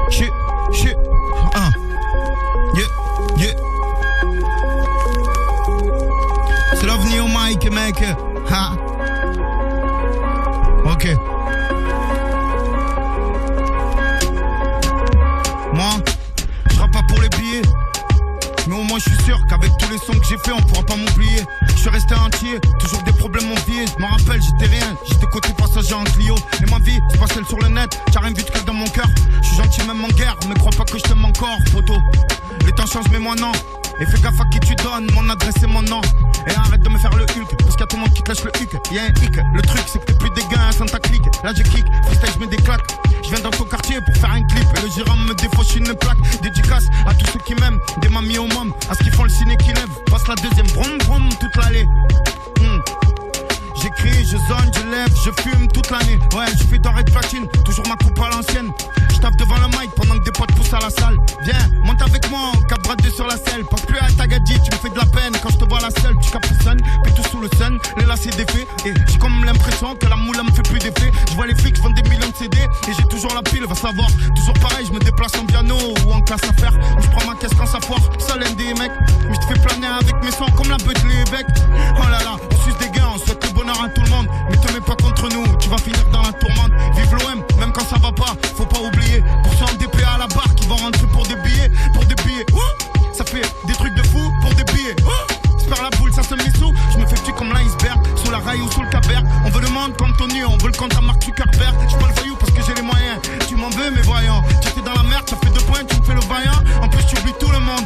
Shit, yeah. C'est l'OVNI au mic, mec. Ha. Ok. Moi, je rappe pas pour les billets. Mais au moins je suis sûr qu'avec tous les sons que j'ai fait on pourra pas m'oublier. Je suis resté entier, toujours des problèmes enviés. Je m'en rappelle, j'étais rien, j'étais côté passager en Clio. Et ma vie, c'est pas celle sur le net, t'as rien vu de cas dans mon cœur. Je suis gentil même en guerre, mais crois pas que je t'aime encore, photo. Les temps changent mais moi non. Et fais gaffe à qui tu donnes, mon adresse et mon nom. Et arrête de me faire le Hulk, parce qu'il y a tout le monde qui te lâche le huc. Y'a un hic, le truc c'est que t'es plus des gains sans ta clique. Là j'ai kick, freestyle je mets des claques. Je viens dans ton quartier pour faire un clip. Et le gérant me défauche une plaque. Dédicace à tous ceux qui m'aiment, des mamies aux mômes, à ceux qui font le ciné qui lève. Passe la deuxième, brum brum toute l'allée. J'écris, je zone, je lève, je fume toute l'année. Ouais, je fais d'or et de platine, toujours ma coupe à l'ancienne. Je tape devant le mic pendant que des potes poussent à la salle. Viens, monte avec moi, on cap bradé sur la selle. Pense plus à ta gadget, tu me fais de la peine. Quand je te vois la selle, tu capricènes, puis tout sous le sun. Les lacets défaits, et j'ai comme l'impression que la moula me fait plus d'effet. Je vois les flics vendre des millions de CD, et j'ai toujours la pile, va savoir. Toujours pareil, je me déplace en piano ou en classe à faire. Ou je prends ma caisse quand ça foire, seul des mecs. Mais je te fais planer avec mes sons comme la bête l'évêque. Oh là là, on suce des gains, on souhaite le bonheur à tout le monde. Mais te mets pas contre nous, tu vas finir dans la tourmente. Vive l'OM, même quand ça va pas, faut pas oublier. Pour ceux en DPA à la barre qui vont rentrer pour des billets. Ça fait des trucs de fou pour des billets. J'espère la boule, ça se met sous. Je me fais petit comme l'iceberg, sous la raille ou sous le caberg. On veut le monde comme Tony, on veut le compte à Mark Zuckerberg. J'suis pas le voyou parce que j'ai les moyens. Tu m'en veux mais voyons, tu étais dans la merde, ça fait 2 points, tu me fais le vaillant. En plus tu oublies tout le monde.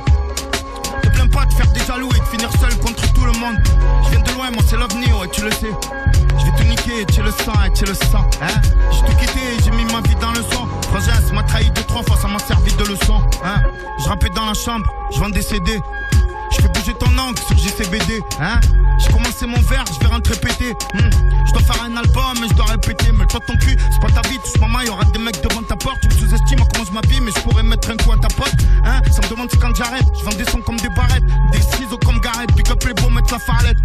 Te plains pas de faire des jaloux et de finir seul contre tout le monde. Je viens de loin, moi c'est l'OVNI, ouais tu le sais. Je vais tout niquer, tu le sens, tu le sens, hein. J'ai tout quitté, j'ai mis ma vie dans le son. Frangin, ça m'a trahi 2-3 fois, ça m'a servi de leçon, hein. Je rappais dans la chambre, je vends des CD. Je fais bouger ton angle sur JCBD, hein. J'ai commencé mon verre, je vais rentrer péter. Je dois faire un album, mais je dois répéter. Mais toi ton cul, c'est pas ta vie, touche maman, y'aura des mecs devant ta porte. Tu me sous-estimes à comment je m'habille, mais je pourrais mettre un coup à ta pote, hein. Ça me demande c'est quand j'arrête, je vends des sons comme des barrettes, des ciseaux comme Garrett, pick up les beaux, mettre la farlette.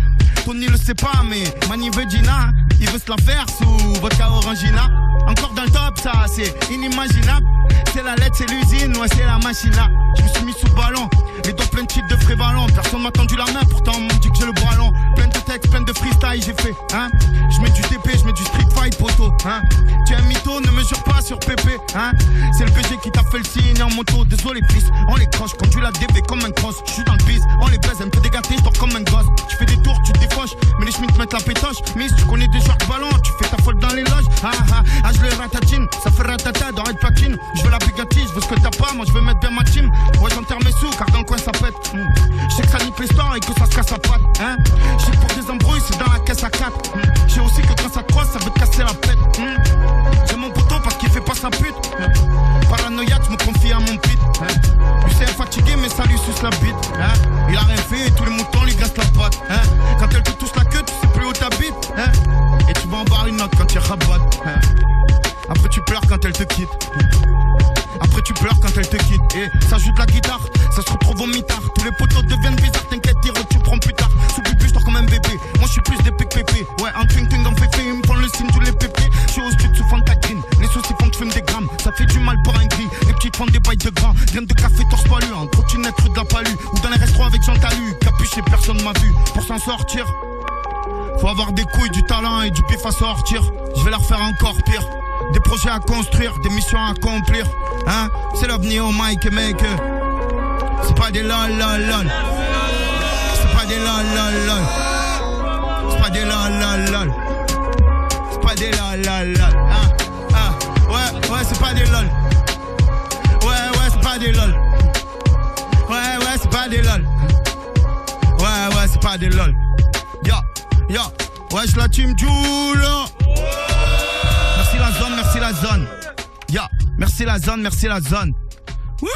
Tony le sait pas, mais Mani Vegina, il veut se la faire sous vodka Orangina. Encore dans le top, ça c'est inimaginable. C'est la lettre, c'est l'usine, ouais c'est la machine là. Je me suis mis sous le ballon, les doigts pleins de titres de Frévalon. Personne m'a tendu la main, pourtant on m'a dit que j'ai le bras long. Plein de textes, plein de freestyle j'ai fait, hein. Je mets du TP, je mets du street fight poto, hein. Tu es un mytho, ne me jure pas sur PP, hein. C'est le PG qui t'a fait le signe en moto. Désolé fils, on les croche, conduis la DV comme un cross. Je suis dans le bise, on les baise, un peu dégâté, je dors comme un gosse. Tu fais des tours, tu te défauches, mais les chemins te mettent la pétoche. Miss, tu connais des joueurs de ballon, tu fais ta folle dans les loges. Je les ratatine, ça fait ratata, d'oreille de platine. Je veux la Bugatti, je veux ce que t'as pas, moi je veux mettre bien ma team. Ouais j'enterre mes sous, car dans le coin ça pète. Je sais que ça nique l'histoire et que ça se casse à patte, hein. Je sais que pour des embrouilles c'est dans la caisse à 4. Je sais aussi que quand ça te croise ça veut te casser la pète. J'ai mon poteau parce qu'il fait pas sa pute. Paranoïaque, je me confie à mon pit, hein. Lui c'est fatigué mais ça lui suce la bite, hein. Il a rien fait et tous les moutons lui graissent la patte, hein. Quand elle te touche la queue tu sais plus où t'habites, hein. Et tu vas en boire une autre quand tu rabotes, hein. Après tu pleures quand elle te quitte. Après tu pleures quand elle te quitte. Et ça joue de la guitare, ça se retrouve au mitard. Tous les poteaux deviennent bizarres, t'inquiète, tu prends plus tard. Sous bubu, je dors comme un bébé. Moi je suis plus des PPP. Ouais, en twing twing, en féfé, ils me font le signe, tous les pépés. Je suis au stud sous fond ta green. Les soucis font que je fume des grammes. Ça fait du mal pour un gris. Les petites font des bails de grands. Graines de café, torse poilu. En trottinette, rue de la Palue. Ou dans les restaurants avec Jean Talu. Capuché, personne m'a vu. Pour s'en sortir, faut avoir des couilles, du talent et du pif à sortir. Je vais leur faire encore pire. Des projets à construire, des missions à accomplir, hein. C'est l'OVNI au mic, mec. C'est pas des lol, lol, lol. C'est pas des lol, lol, lol. C'est pas des lol, lol, lol. C'est pas des lol, lol, lol. Ouais, c'est pas des lol. Ouais, c'est pas des lol. Ouais, c'est pas des lol. Ouais, c'est pas des lol. Yo, wesh la team Joule. Merci la zone. Ya, merci la zone. Wouh.